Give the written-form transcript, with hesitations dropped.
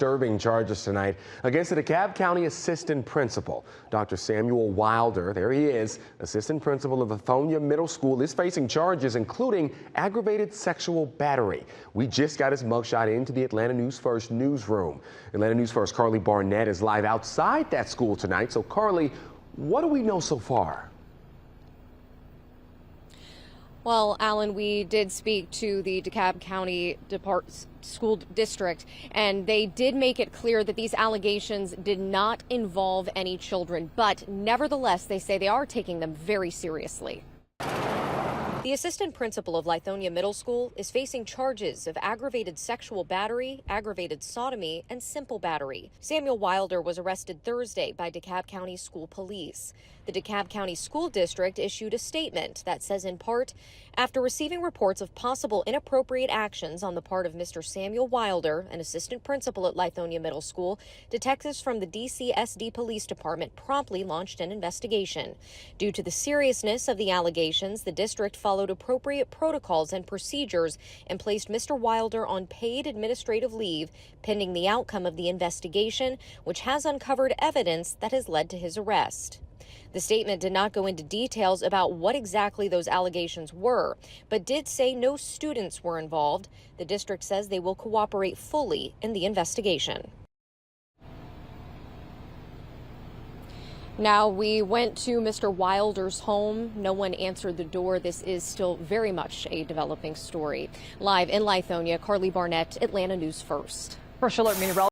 Disturbing charges tonight against the DeKalb County assistant principal. Dr. Samuel Wilder, there he is, assistant principal of Lithonia Middle School, is facing charges including aggravated sexual battery. We just got his mugshot into the Atlanta News First newsroom. Atlanta News First Carly Barnett is live outside that school tonight. So Carly, what do we know so far? Well, Alan, we did speak to the DeKalb County School District, and they did make it clear that these allegations did not involve any children. But nevertheless, they say they are taking them very seriously. The assistant principal of Lithonia Middle School is facing charges of aggravated sexual battery, aggravated sodomy, and simple battery. Samuel Wilder was arrested Thursday by DeKalb County School Police. The DeKalb County School District issued a statement that says, in part, after receiving reports of possible inappropriate actions on the part of Mr. Samuel Wilder, an assistant principal at Lithonia Middle School, detectives from the DCSD Police Department promptly launched an investigation. Due to the seriousness of the allegations, the district followed appropriate protocols and procedures and placed Mr. Wilder on paid administrative leave pending the outcome of the investigation, which has uncovered evidence that has led to his arrest. The statement did not go into details about what exactly those allegations were, but did say no students were involved. The district says they will cooperate fully in the investigation. Now, we went to Mr. Wilder's home. No one answered the door. This is still very much a developing story. Live in Lithonia, Carly Barnett, Atlanta News First. First Alert meteorologist